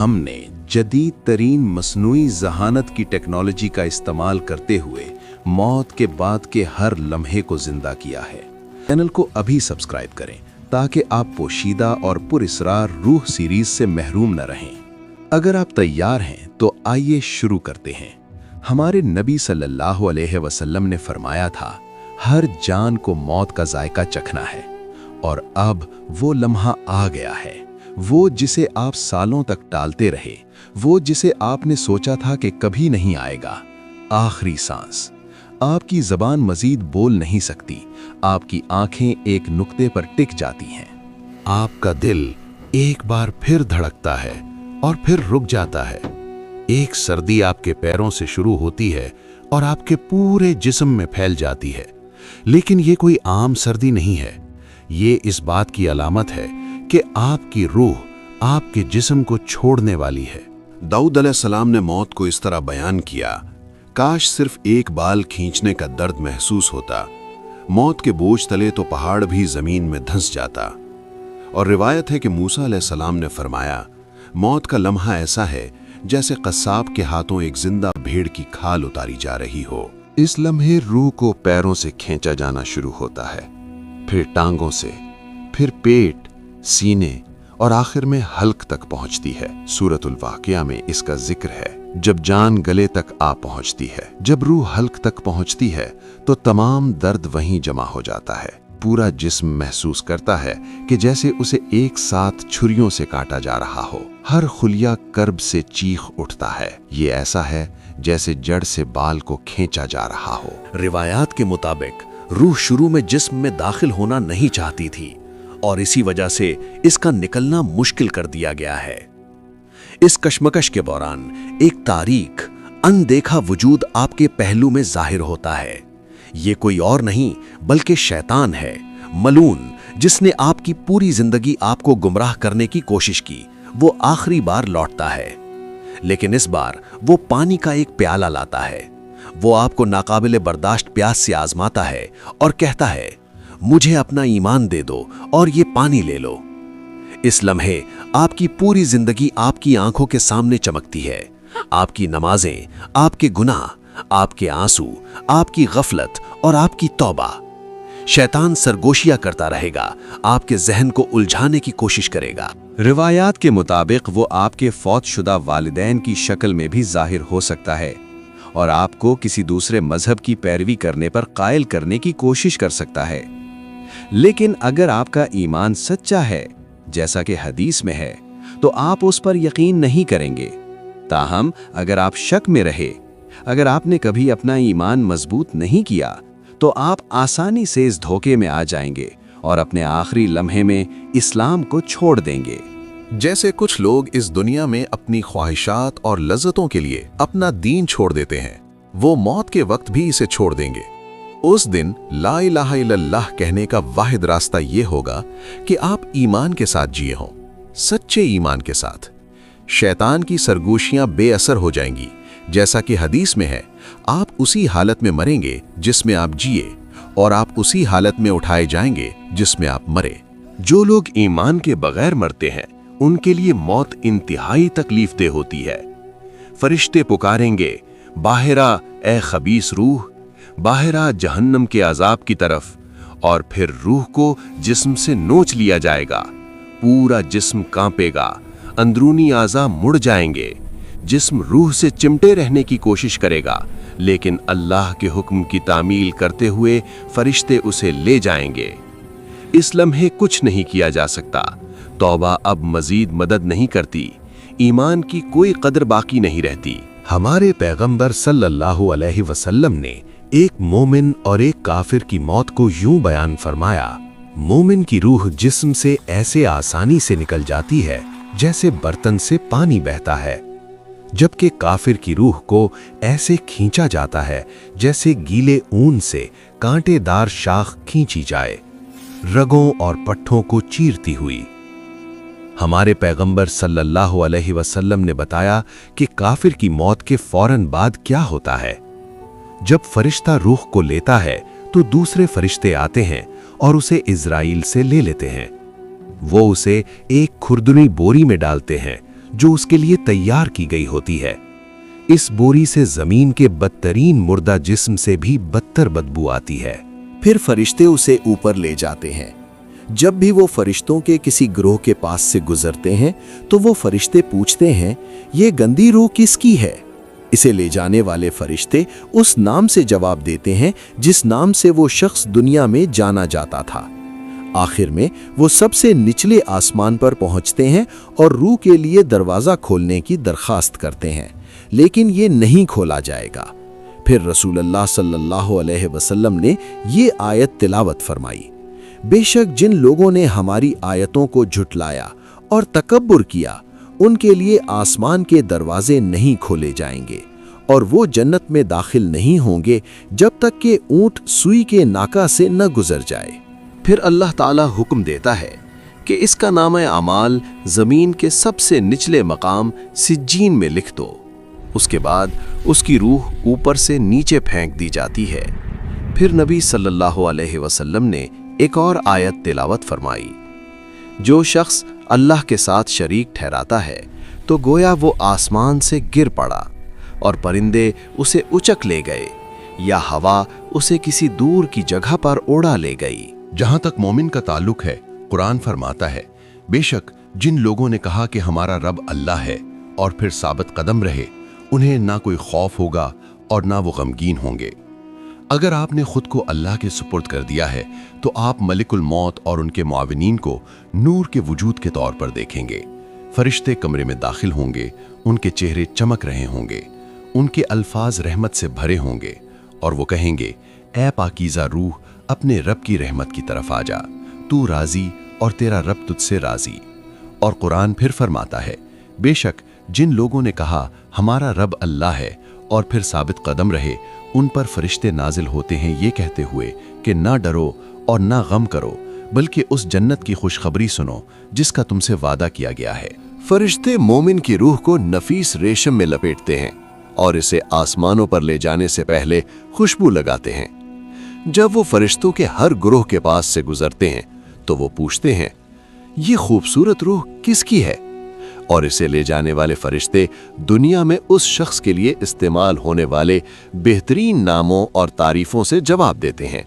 हमने जदीद तरीन मसनूई ज़हानत की टेक्नोलॉजी का इस्तेमाल करते हुए मौत के बाद के हर लम्हे को जिंदा किया है। चैनल को अभी सब्सक्राइब करें ताकि आप पोशीदा और पुरस्रार रूह सीरीज से महरूम न रहें। अगर आप तैयार हैं तो आइए शुरू करते हैं। हमारे नबी सल्लल्लाहु अलैहि वसल्लम ने फरमाया था, हर जान को मौत का जायका चखना है, और अब वो लम्हा आ गया है, वो जिसे आप सालों तक टालते रहे, वो जिसे आपने सोचा था कि कभी नहीं आएगा। आखिरी सांस। आपकी ज़बान मजीद बोल नहीं सकती, आपकी आंखें एक नुक्ते पर टिक जाती हैं। आपका दिल एक बार फिर धड़कता है और फिर रुक जाता है। एक सर्दी आपके पैरों से शुरू होती है और आपके पूरे जिस्म में फैल जाती है। लेकिन ये कोई आम सर्दी नहीं है, ये इस बात की अलामत है कि आपकी रूह आपके जिस्म को छोड़ने वाली है। दाऊद अलैहिस्सलाम ने मौत को इस तरह बयान किया, काश सिर्फ एक बाल खींचने का दर्द महसूस होता, मौत के बोझ तले तो पहाड़ भी जमीन में धंस जाता। और रिवायत है कि मूसा अलैहिस्सलाम ने फरमाया, मौत का लम्हा ऐसा है जैसे कस्साब के हाथों एक जिंदा भेड़ की खाल उतारी जा रही हो। इस लम्हे रूह को पैरों से खींचा जाना शुरू होता है, फिर टांगों से, फिर पेट, सीने और आखिर में हल्क तक पहुंचती है। सूरतुल वाक़िया में इसका जिक्र है। जब जान गले तक आ पहुंचती है, जब रूह हल्क तक पहुंचती है, तो तमाम दर्द वहीं जमा हो जाता है। पूरा जिस्म महसूस करता है कि जैसे उसे एक साथ छुरियों से काटा जा रहा हो। हर खुलिया कर्ब से चीख उठता है। ये ऐसा है जैसे जड़ से बाल को खींचा जा रहा हो। रिवायात के मुताबिक रूह शुरू में जिस्म में दाखिल होना नहीं चाहती थी और इसी वजह से इसका निकलना मुश्किल कर दिया गया है। इस कशमकश के दौरान एक तारीक, अनदेखा वजूद आपके पहलू में जाहिर होता है। ये कोई और नहीं बल्कि शैतान है, मलून, जिसने आपकी पूरी जिंदगी आपको गुमराह करने की कोशिश की। वो आखिरी बार लौटता है, लेकिन इस बार वो पानी का एक प्याला लाता है। वो आपको नाकाबिले बर्दाश्त प्यास से आजमाता है और कहता है, मुझे अपना ईमान दे दो और ये पानी ले लो। इस लम्हे आपकी पूरी जिंदगी आपकी आंखों के सामने चमकती है। आपकी नमाजें, आपके गुनाह, आपके आंसू, आपकी गफलत और आपकी तौबा। शैतान सरगोशियां करता रहेगा, आपके जहन को उलझाने की कोशिश करेगा। रिवायात के मुताबिक वो आपके फौतशुदा वालिदैन की शक्ल में भी जाहिर हो सकता है और आपको किसी दूसरे मजहब की पैरवी करने पर कायल करने की कोशिश कर सकता है। लेकिन अगर आपका ईमान सच्चा है, जैसा कि हदीस में है, तो आप उस पर यकीन नहीं करेंगे। ताहम अगर आप शक में रहे, अगर आपने कभी अपना ईमान मजबूत नहीं किया, तो आप आसानी से इस धोखे में आ जाएंगे और अपने आखिरी लम्हे में इस्लाम को छोड़ देंगे। जैसे कुछ लोग इस दुनिया में अपनी ख्वाहिशात और लज्जतों के लिए अपना दीन छोड़ देते हैं, वो मौत के वक्त भी इसे छोड़ देंगे। उस दिन ला इलाहा इल्लल्लाह कहने का वाहिद रास्ता ये होगा कि आप ईमान के साथ जिए हों, सच्चे ईमान के साथ। शैतान की सरगोशियां बेअसर हो जाएंगी। जैसा कि हदीस में है, आप उसी हालत में मरेंगे जिसमें आप जिए, और आप उसी हालत में उठाए जाएंगे जिसमें आप मरे। जो लोग ईमान के बगैर मरते हैं, उनके लिए मौत इंतहाई तकलीफदेह होती है। फरिश्ते पुकारेंगे, बाहिरा ए खबीस रूह, बाहिरा जहन्नम के अजाब की तरफ, और फिर रूह को जिस्म से नोच लिया जाएगा। पूरा जिस्म कांपेगा, अंदरूनी आज़ा मुड़ जाएंगे। जिस्म रूह से चिमटे रहने की कोशिश करेगा, लेकिन अल्लाह के हुक्म की तामील करते हुए फरिश्ते उसे ले जाएंगे। इस लम्हे कुछ नहीं किया जा सकता। तौबा अब मजीद मदद नहीं करती। ईमान की कोई कदर बाकी नहीं रहती। हमारे पैगंबर सल्लल्लाहु अलैहि वसल्लम ने एक मोमिन और एक काफिर की मौत को यूं बयान फरमाया, मोमिन की रूह जिस्म से ऐसे आसानी से निकल जाती है जैसे बर्तन से पानी बहता है, जबकि काफिर की रूह को ऐसे खींचा जाता है जैसे गीले ऊन से कांटेदार शाख खींची जाए, रगों और पट्ठों को चीरती हुई। हमारे पैगंबर सल्लल्लाहु अलैहि वसल्लम ने बताया कि काफिर की मौत के फौरन बाद क्या होता है। जब फरिश्ता रूह को लेता है तो दूसरे फरिश्ते आते हैं और उसे इज़राइल से ले लेते हैं। वो उसे एक खुरदुनी बोरी में डालते हैं, जो उसके लिए तैयार की गई होती है। इस बोरी से जमीन के बदतरीन मुर्दा जिस्म से भी बदतर बदबू आती है। फिर फरिश्ते उसे ऊपर ले जाते हैं। जब भी वो फरिश्तों के किसी ग्रोह के पास से गुजरते हैं तो वो फरिश्ते पूछते हैं, ये गंदी रूह किसकी है? इसे ले जाने वाले फरिश्ते उस नाम से जवाब देते हैं जिस नाम से वो शख्स दुनिया में जाना जाता था। आखिर में वो सबसे निचले आसमान पर पहुंचते हैं और रूह के लिए दरवाज़ा खोलने की दरखास्त करते हैं, लेकिन ये नहीं खोला जाएगा। फिर रसूलुल्लाह सल्लल्लाहु अलैहि वसल्लम ने ये आयत तिलावत फरमाई, बेशक जिन लोगों ने हमारी आयतों को झुटलाया और तकब्बुर किया, उनके लिए आसमान के दरवाजे नहीं खोले जाएंगे और वो जन्नत में दाखिल नहीं होंगे जब तक कि ऊंट सुई के नाका से न गुजर जाए। फिर अल्लाह ताला हुक्म देता है कि इसका नाम अमाल ज़मीन के सबसे निचले मकाम सिज्जीन में लिख दो। उसके बाद उसकी रूह ऊपर से नीचे फेंक दी जाती है। फिर नबी सल्लल्लाहु अलैहि वसल्लम ने एक और आयत तिलावत फरमाई, जो शख्स अल्लाह के साथ शरीक ठहराता है तो गोया वो आसमान से गिर पड़ा और परिंदे उसे उचक ले गए या हवा उसे किसी दूर की जगह पर उड़ा ले गई। जहां तक मोमिन का ताल्लुक है, कुरान फरमाता है, बेशक जिन लोगों ने कहा कि हमारा रब अल्लाह है और फिर साबित कदम रहे, उन्हें ना कोई खौफ होगा और ना वो गमगीन होंगे। अगर आपने खुद को अल्लाह के सुपुर्द कर दिया है तो आप मलिकुल मौत और उनके मुआविनीन को नूर के वजूद के तौर पर देखेंगे। फरिश्ते कमरे में दाखिल होंगे, उनके चेहरे चमक रहे होंगे, उनके अल्फाज रहमत से भरे होंगे और वो कहेंगे, ऐ पाकीज़ा रूह, अपने रब की रहमत की तरफ आ जा, तू राजी और तेरा रब तुझसे राजी। और कुरान फिर फरमाता है, बेशक जिन लोगों ने कहा हमारा रब अल्लाह है और फिर साबित कदम रहे, उन पर फरिश्ते नाजिल होते हैं ये कहते हुए कि ना डरो और ना गम करो, बल्कि उस जन्नत की खुशखबरी सुनो जिसका तुमसे वादा किया गया है। फरिश्ते मोमिन की रूह को नफीस रेशम में लपेटते हैं और इसे आसमानों पर ले जाने से पहले खुशबू लगाते हैं। जब वो फरिश्तों के हर ग्रोह के पास से गुजरते हैं तो वो पूछते हैं, ये खूबसूरत रूह किसकी है? और इसे ले जाने वाले फरिश्ते दुनिया में उस शख्स के लिए इस्तेमाल होने वाले बेहतरीन नामों और तारीफों से जवाब देते हैं।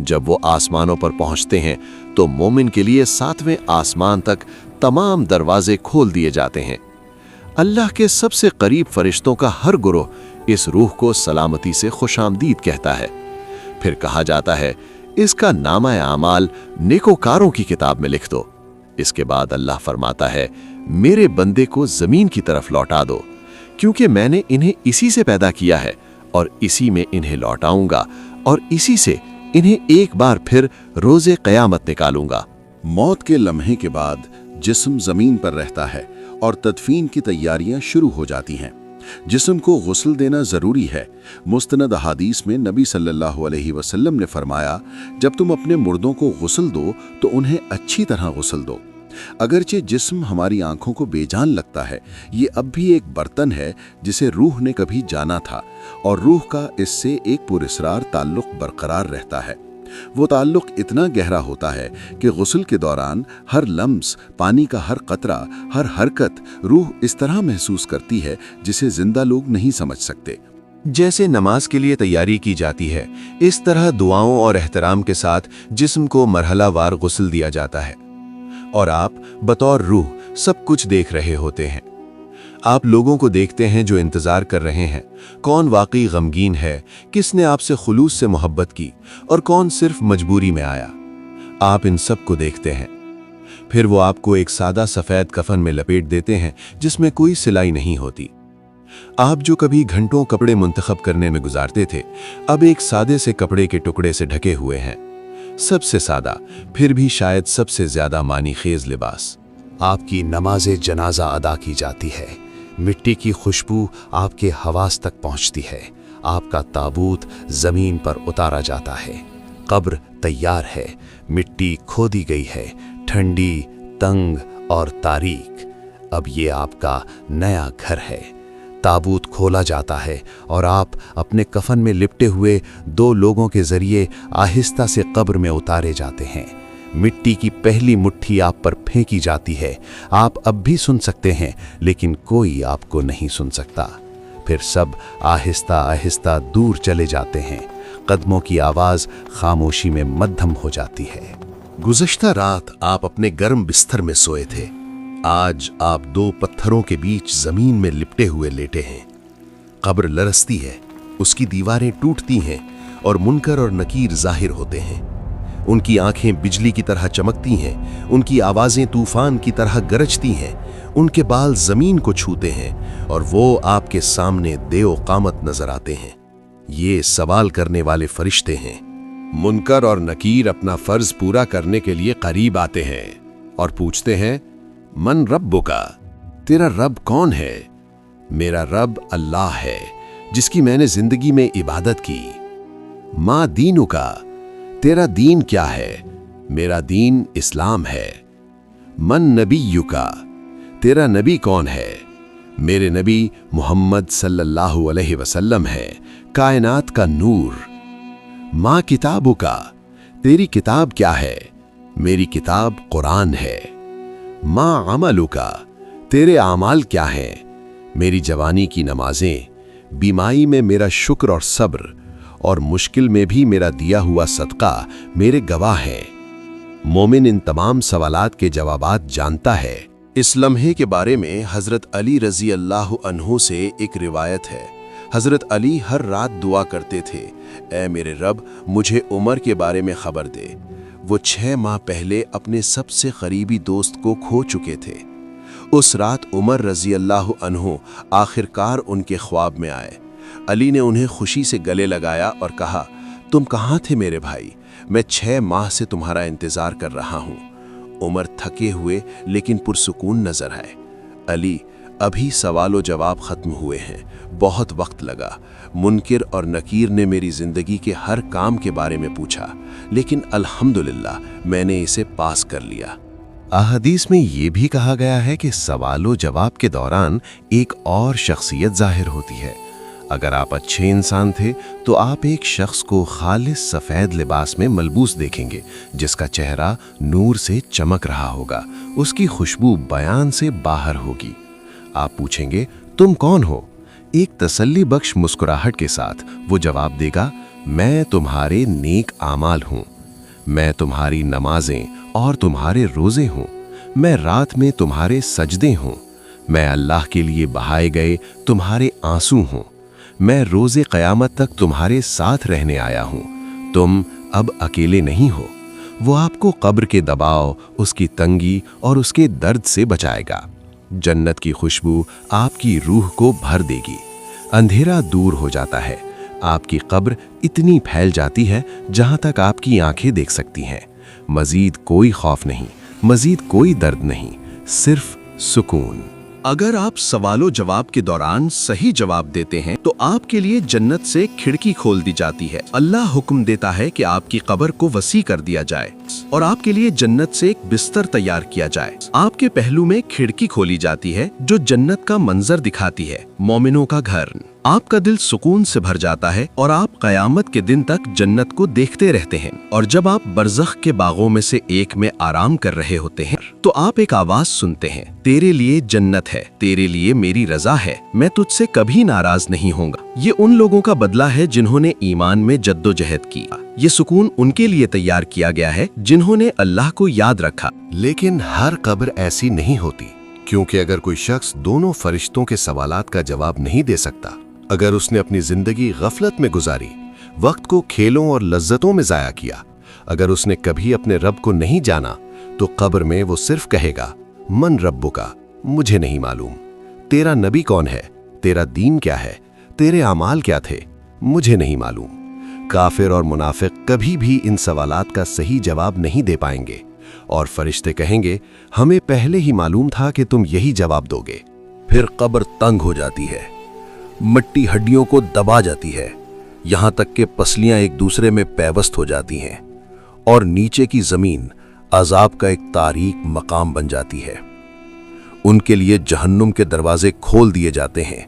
जब वो आसमानों पर पहुंचते हैं तो मोमिन के लिए 7वें आसमान तक तमाम दरवाजे खोल दिए जाते हैं। अल्लाह के सबसे करीब फरिश्तों का हर गुरोह इस रूह को सलामती से खुशामदीद कहता है। फिर कहा जाता है, इसका नामा आमाल नेकोकारों की किताब में लिख दो। इसके बाद अल्लाह फरमाता है, मेरे बंदे को जमीन की तरफ लौटा दो, क्योंकि मैंने इन्हें इसी से पैदा किया है और इसी में इन्हें लौटाऊंगा और इसी से इन्हें एक बार फिर रोजे क़यामत निकालूंगा। मौत के लम्हे के बाद जिस्म जमीन पर रहता है और तदफीन की तैयारियां शुरू हो जाती हैं। जिस्म को गुस्ल देना ज़रूरी है। मुस्तनद अहादीस में नबी सल्लल्लाहु अलैहि वसल्लम ने फरमाया, जब तुम अपने मुर्दों को गुस्ल दो तो उन्हें अच्छी तरह गुस्ल दो। अगरचे जिस्म हमारी आंखों को बेजान लगता है, ये अब भी एक बर्तन है जिसे रूह ने कभी जाना था और रूह का इससे एक पुरस्रार ताल्लुक़ बरकरार रहता है। वो ताल्लुक़ इतना गहरा होता है कि गुस्ल के दौरान हर लम्स, पानी का हर कतरा, हर हरकत रूह इस तरह महसूस करती है जिसे जिंदा लोग नहीं समझ सकते। जैसे नमाज के लिए तैयारी की जाती है, इस तरह दुआओं और एहतराम के साथ जिस्म को मरहलावार गुस्ल दिया जाता है और आप बतौर रूह सब कुछ देख रहे होते हैं। आप लोगों को देखते हैं जो इंतजार कर रहे हैं, कौन वाकई गमगीन है, किसने आपसे खुलूस से मोहब्बत की और कौन सिर्फ मजबूरी में आया। आप इन सब को देखते हैं। फिर वो आपको एक सादा सफ़ेद कफन में लपेट देते हैं जिसमें कोई सिलाई नहीं होती। आप जो कभी घंटों कपड़े मुंतखब करने में गुजारते थे, अब एक सादे से कपड़े के टुकड़े से ढके हुए हैं। सबसे सादा, फिर भी शायद सबसे ज्यादा मानी खेज लिबास। आपकी नमाज़े जनाजा अदा की जाती है। मिट्टी की खुशबू आपके हवास तक पहुंचती है। आपका ताबूत जमीन पर उतारा जाता है। कब्र तैयार है, मिट्टी खोदी गई है, ठंडी, तंग और तारीक। अब ये आपका नया घर है। ताबूत खोला जाता है और आप अपने कफन में लिपटे हुए 2 लोगों के जरिए आहिस्ता से कब्र में उतारे जाते हैं। मिट्टी की पहली मुट्ठी आप पर फेंकी जाती है। आप अब भी सुन सकते हैं, लेकिन कोई आपको नहीं सुन सकता। फिर सब आहिस्ता आहिस्ता दूर चले जाते हैं। कदमों की आवाज खामोशी में मद्धम हो जाती है। गुज़श्ता रात आप अपने गर्म बिस्तर में सोए थे। आज आप दो पत्थरों के बीच जमीन में लिपटे हुए लेटे हैं। कब्र लरसती है, उसकी दीवारें टूटती हैं और मुनकर और नकीर जाहिर होते हैं। उनकी आंखें बिजली की तरह चमकती हैं, उनकी आवाजें तूफान की तरह गरजती हैं, उनके बाल जमीन को छूते हैं और वो आपके सामने देओ कामत नजर आते हैं। ये सवाल करने वाले फरिश्ते हैं। मुनकर और नकीर अपना फर्ज पूरा करने के लिए करीब आते हैं और पूछते हैं, मन रब्बुका, तेरा रब कौन है? मेरा रब अल्लाह है, जिसकी मैंने जिंदगी में इबादत की। माँ दीनुका, तेरा दीन क्या है? मेरा दीन इस्लाम है। मन नबीयुका, तेरा नबी कौन है? मेरे नबी मोहम्मद सल्लल्लाहु अलैहि वसल्लम है, कायनात का नूर। माँ किताबुका, तेरी किताब क्या है? मेरी किताब कुरान है। माँ अमलुका, तेरे आमाल क्या हैं? मेरी जवानी की नमाजें, बीमारी में मेरा शुक्र और सब्र, और मुश्किल में भी मेरा दिया हुआ सदका मेरे गवाह हैं। मोमिन इन तमाम सवालात के जवाबात जानता है। इस लम्हे के बारे में हज़रत अली रज़ी अल्लाह अन्हु से एक रिवायत है। हज़रत अली हर रात दुआ करते थे, ऐ मेरे रब, मुझे उमर के बारे में खबर दे। वो 6 माह पहले अपने सबसे करीबी दोस्त को खो चुके थे। उस रात उमर रज़ी अल्लाह अन्हु आखिरकार उनके ख्वाब में आए। अली ने उन्हें खुशी से गले लगाया और कहा, तुम कहाँ थे मेरे भाई? मैं 6 माह से तुम्हारा इंतज़ार कर रहा हूँ। उमर थके हुए लेकिन पुरसुकून नजर आए। अली, अभी सवालो जवाब खत्म हुए हैं, बहुत वक्त लगा। मुनकिर और नकीर ने मेरी जिंदगी के हर काम के बारे में पूछा, लेकिन अल्हम्दुलिल्लाह मैंने इसे पास कर लिया। अहदीस में ये भी कहा गया है कि सवालो जवाब के दौरान एक और शख्सियत जाहिर होती है। अगर आप अच्छे इंसान थे तो आप एक शख्स को खालिस सफ़ेद लिबास में मलबूस देखेंगे, जिसका चेहरा नूर से चमक रहा होगा, उसकी खुशबू बयान से बाहर होगी। आप पूछेंगे, तुम कौन हो? एक तसल्ली बख्श मुस्कुराहट के साथ वो जवाब देगा, मैं तुम्हारे नेक आमाल हूँ। मैं तुम्हारी नमाजें और तुम्हारे रोज़े हूँ। मैं रात में तुम्हारे सजदे हूँ। मैं अल्लाह के लिए बहाए गए तुम्हारे आंसू हूँ। मैं रोज़े क़यामत तक तुम्हारे साथ रहने आया हूँ। तुम अब अकेले नहीं हो। वो आपको कब्र के दबाव, उसकी तंगी और उसके दर्द से बचाएगा। जन्नत की खुशबू आपकी रूह को भर देगी। अंधेरा दूर हो जाता है। आपकी कब्र इतनी फैल जाती है जहाँ तक आपकी आंखें देख सकती हैं। मजीद कोई खौफ नहीं, मजीद कोई दर्द नहीं, सिर्फ सुकून। अगर आप सवालो जवाब के दौरान सही जवाब देते हैं तो आपके लिए जन्नत से खिड़की खोल दी जाती है। अल्लाह हुक्म देता है कि आपकी कब्र को वसी कर दिया जाए और आपके लिए जन्नत से एक बिस्तर तैयार किया जाए। आपके पहलू में खिड़की खोली जाती है जो जन्नत का मंजर दिखाती है, मोमिनों का घर। आपका दिल सुकून से भर जाता है और आप कयामत के दिन तक जन्नत को देखते रहते हैं। और जब आप बरज़ख के बागों में से एक में आराम कर रहे होते हैं तो आप एक आवाज सुनते हैं, तेरे लिए जन्नत है, तेरे लिए मेरी रजा है, मैं तुझसे कभी नाराज नहीं होऊंगा। ये उन लोगों का बदला है जिन्होंने ईमान में जद्दोजहद की। ये सुकून उनके लिए तैयार किया गया है जिन्होंने अल्लाह को याद रखा। लेकिन हर कब्र ऐसी नहीं होती, क्योंकि अगर कोई शख्स दोनों फरिश्तों के सवालात का जवाब नहीं दे सकता, अगर उसने अपनी जिंदगी गफलत में गुजारी, वक्त को खेलों और लज्जतों में जाया किया, अगर उसने कभी अपने रब को नहीं जाना, तो कब्र में वो सिर्फ कहेगा, मन रब्बुका, मुझे नहीं मालूम। तेरा नबी कौन है? तेरा दीन क्या है? तेरे आमाल क्या थे? मुझे नहीं मालूम। काफिर और मुनाफिक कभी भी इन सवालात का सही जवाब नहीं दे पाएंगे और फरिश्ते कहेंगे, हमें पहले ही मालूम था कि तुम यही जवाब दोगे। फिर कब्र तंग हो जाती है, मिट्टी हड्डियों को दबा जाती है, यहाँ तक कि पसलियां एक दूसरे में पैवस्त हो जाती हैं और नीचे की जमीन अजाब का एक तारीक मकाम बन जाती है। उनके लिए जहन्नुम के दरवाजे खोल दिए जाते हैं।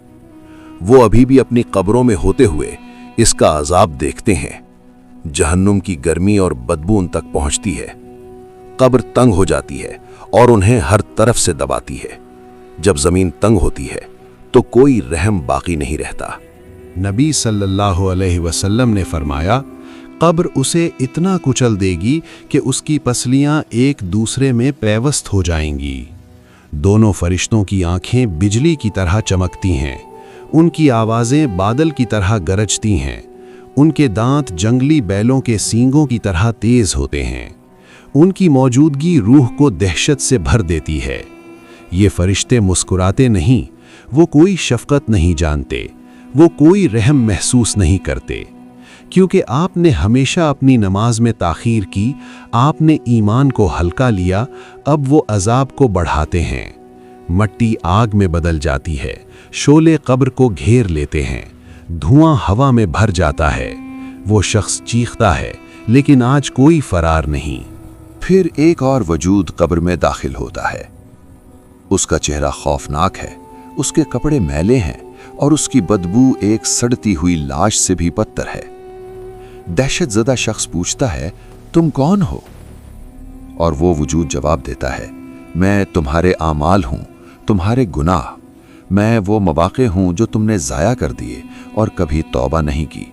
वो अभी भी अपनी कब्रों में होते हुए इसका अजाब देखते हैं। जहन्नुम की गर्मी और बदबू उन तक पहुंचती है। कब्र तंग हो जाती है और उन्हें हर तरफ से दबाती है। जब जमीन तंग होती है तो कोई रहम बाकी नहीं रहता। नबी सल्लल्लाहु अलैहि वसल्लम ने फरमाया, कब्र उसे इतना कुचल देगी कि उसकी पसलियां एक दूसरे में पैवस्त हो जाएंगी। दोनों फरिश्तों की आंखें बिजली की तरह चमकती हैं, उनकी आवाज़ें बादल की तरह गरजती हैं, उनके दांत जंगली बैलों के सींगों की तरह तेज होते हैं। उनकी मौजूदगी रूह को दहशत से भर देती है। ये फरिश्ते मुस्कुराते नहीं, वो कोई शफकत नहीं जानते, वो कोई रहम महसूस नहीं करते। क्योंकि आपने हमेशा अपनी नमाज में ताख़ीर की, आपने ईमान को हल्का लिया, अब वो अजाब को बढ़ाते हैं। मट्टी आग में बदल जाती है, शोले कब्र को घेर लेते हैं, धुआं हवा में भर जाता है। वो शख्स चीखता है, लेकिन आज कोई फरार नहीं। फिर एक और वजूद कब्र में दाखिल होता है। उसका चेहरा खौफनाक है, उसके कपड़े मैले हैं और उसकी बदबू एक सड़ती हुई लाश से भी बदतर है। दहशतज़दा शख्स पूछता है, तुम कौन हो? और वो वजूद जवाब देता है, मैं तुम्हारे आमाल हूं, तुम्हारे गुनाह। मैं वो मवाक़े हूं जो तुमने ज़ाया कर दिए और कभी तौबा नहीं की।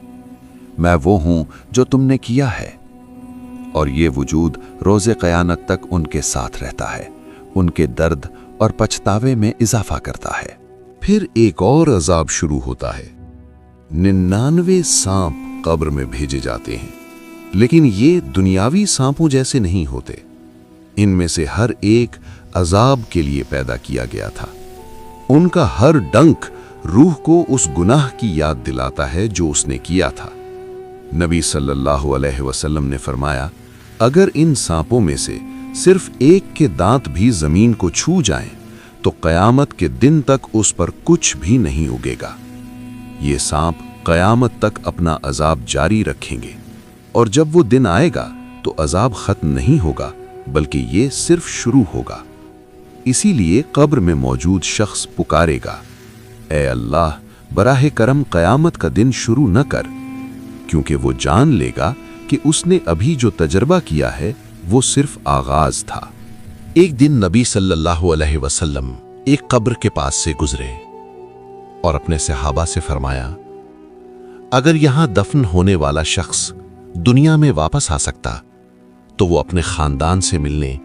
मैं वो हूं जो तुमने किया है। और ये वजूद रोज़े क़यामत तक उनके साथ रहता है, उनके दर्द और पछतावे में इजाफा करता है। फिर एक और अजाब शुरू होता है। 99 सांप कब्र में भेजे जाते हैं, लेकिन ये दुनियावी सांपों जैसे नहीं होते। इनमें से हर एक अजाब के लिए पैदा किया गया था। उनका हर डंक रूह को उस गुनाह की याद दिलाता है जो उसने किया था। नबी सल्लल्लाहु अलैहि वसल्लम ने फरमाया, अगर इन सांपों में से सिर्फ एक के दांत भी जमीन को छू जाएं, तो कयामत के दिन तक उस पर कुछ भी नहीं उगेगा। ये सांप कयामत तक अपना अजाब जारी रखेंगे, और जब वो दिन आएगा तो अजाब खत्म नहीं होगा, बल्कि ये सिर्फ शुरू होगा। इसीलिए कब्र में मौजूद शख्स पुकारेगा, ए अल्लाह, बराहे करम कयामत का दिन शुरू न कर, क्योंकि वो जान लेगा कि उसने अभी जो तजर्बा किया है वो सिर्फ आगाज था। एक दिन नबी सल्लल्लाहु अलैहि वसल्लम एक कब्र के पास से गुजरे और अपने सहाबा से फरमाया, अगर यहां दफन होने वाला शख्स दुनिया में वापस आ सकता तो वो अपने खानदान से मिलने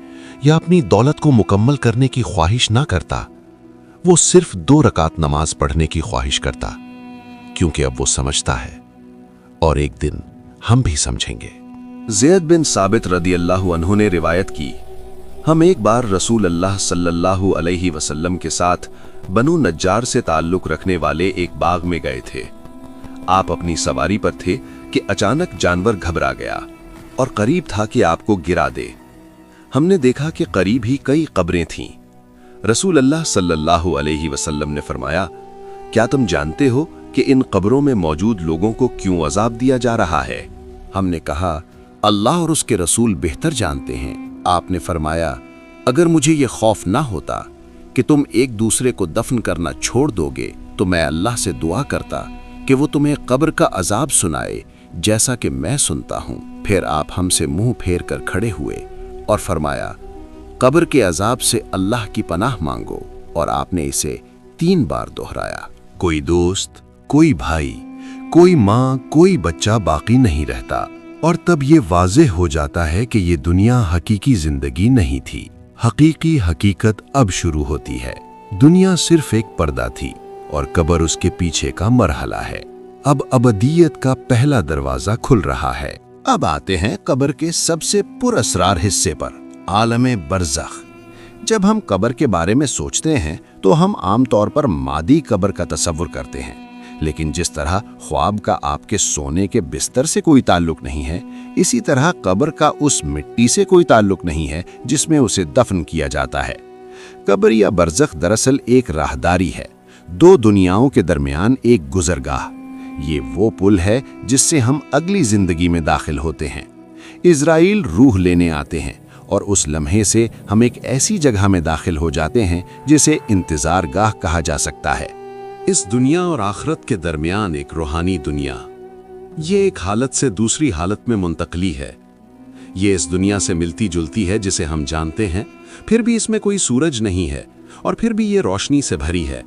या अपनी दौलत को मुकम्मल करने की ख्वाहिश ना करता, वो सिर्फ 2 रकात नमाज पढ़ने की ख्वाहिश करता, क्योंकि अब वो समझता है और एक दिन हम भी समझेंगे। ज़ैद बिन साबित रदियल्लाहु अन्हु ने रिवायत की, हम एक बार रसूल अल्लाह सल्लल्लाहु अलैहि वसल्लम के साथ बनु नज्जार से ताल्लुक रखने वाले एक बाग में गए थे। आप अपनी सवारी पर थे कि अचानक जानवर घबरा गया और करीब था कि आपको गिरा दे। हमने देखा कि करीब ही कई कब्रें थीं। रसूल अल्लाह सल्लल्लाहु अलैहि वसल्लम ने फरमाया, क्या तुम जानते हो कि इन कब्रों में मौजूद लोगों को क्यों अजाब दिया जा रहा है? हमने कहा, अल्लाह और उसके रसूल बेहतर जानते हैं। आपने फरमाया, अगर मुझे ये खौफ ना होता कि तुम एक दूसरे को दफन करना छोड़ दोगे तो मैं अल्लाह से दुआ करता कि वो तुम्हें कब्र का अजाब सुनाए जैसा कि मैं सुनता हूँ। फिर आप हमसे मुंह फेर कर खड़े हुए और फरमाया, कब्र के अजाब से अल्लाह की पनाह मांगो, और आपने इसे 3 बार दोहराया। कोई दोस्त, कोई भाई, कोई माँ, कोई बच्चा बाकी नहीं रहता, और तब ये वाज़ेह हो जाता है कि ये दुनिया हकीकी जिंदगी नहीं थी। हकीकी हकीकत अब शुरू होती है। दुनिया सिर्फ एक पर्दा थी और कब्र उसके पीछे का मरहला है। अब अबदियत का पहला दरवाजा खुल रहा है। अब आते हैं कब्र के सबसे पुरअसरार हिस्से पर, आलमे बरज़ख। जब हम कब्र के बारे में सोचते हैं तो हम आमतौर पर मादी कब्र का तसव्वुर करते हैं, लेकिन जिस तरह ख्वाब का आपके सोने के बिस्तर से कोई ताल्लुक नहीं है, इसी तरह कब्र का उस मिट्टी से कोई ताल्लुक नहीं है जिसमें उसे दफन किया जाता है। कब्र या बरज़ख दरअसल एक राहदारी है, 2 दुनियाओं के दरमियान एक गुजरगाह। ये वो पुल है जिससे हम अगली जिंदगी में दाखिल होते हैं। इज़राइल रूह लेने आते हैं और उस लम्हे से हम एक ऐसी जगह में दाखिल हो जाते हैं जिसे इंतजार गाह कहा जा सकता है। इस दुनिया और आखिरत के दरमियान एक रूहानी दुनिया, ये एक हालत से दूसरी हालत में मुंतकली है। ये इस दुनिया से मिलती जुलती है जिसे हम जानते हैं, फिर भी इसमें कोई सूरज नहीं है और फिर भी ये रोशनी से भरी है।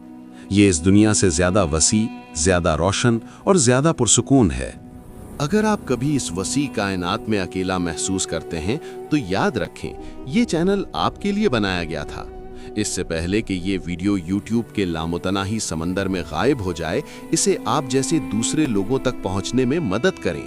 ये इस दुनिया से ज्यादा वसी, ज्यादा रोशन और ज्यादा पुरसुकून है। अगर आप कभी इस वसी कायनात में अकेला महसूस करते हैं तो याद रखें, ये चैनल आपके लिए बनाया गया था। इससे पहले कि ये वीडियो YouTube के लामुतनाही समंदर में गायब हो जाए, इसे आप जैसे दूसरे लोगों तक पहुंचने में मदद करें।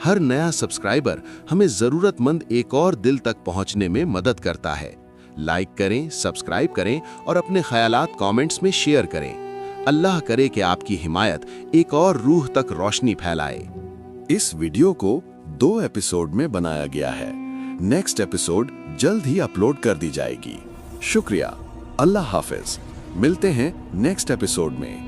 हर नया सब्सक्राइबर हमें ज़रूरतमंद एक और दिल तक पहुंचने में मदद करता है। लाइक करें, सब्सक्राइब करें और अपने ख्यालात कमेंट्स में शेयर करें। अल्लाह करे कि आपकी हिमायत एक और रूह तक रोशनी फैलाए। इस वीडियो को 2 एपिसोड में बनाया गया है। नेक्स्ट एपिसोड जल्द ही अपलोड कर दी जाएगी। शुक्रिया। अल्लाह हाफिज। मिलते हैं नेक्स्ट एपिसोड में।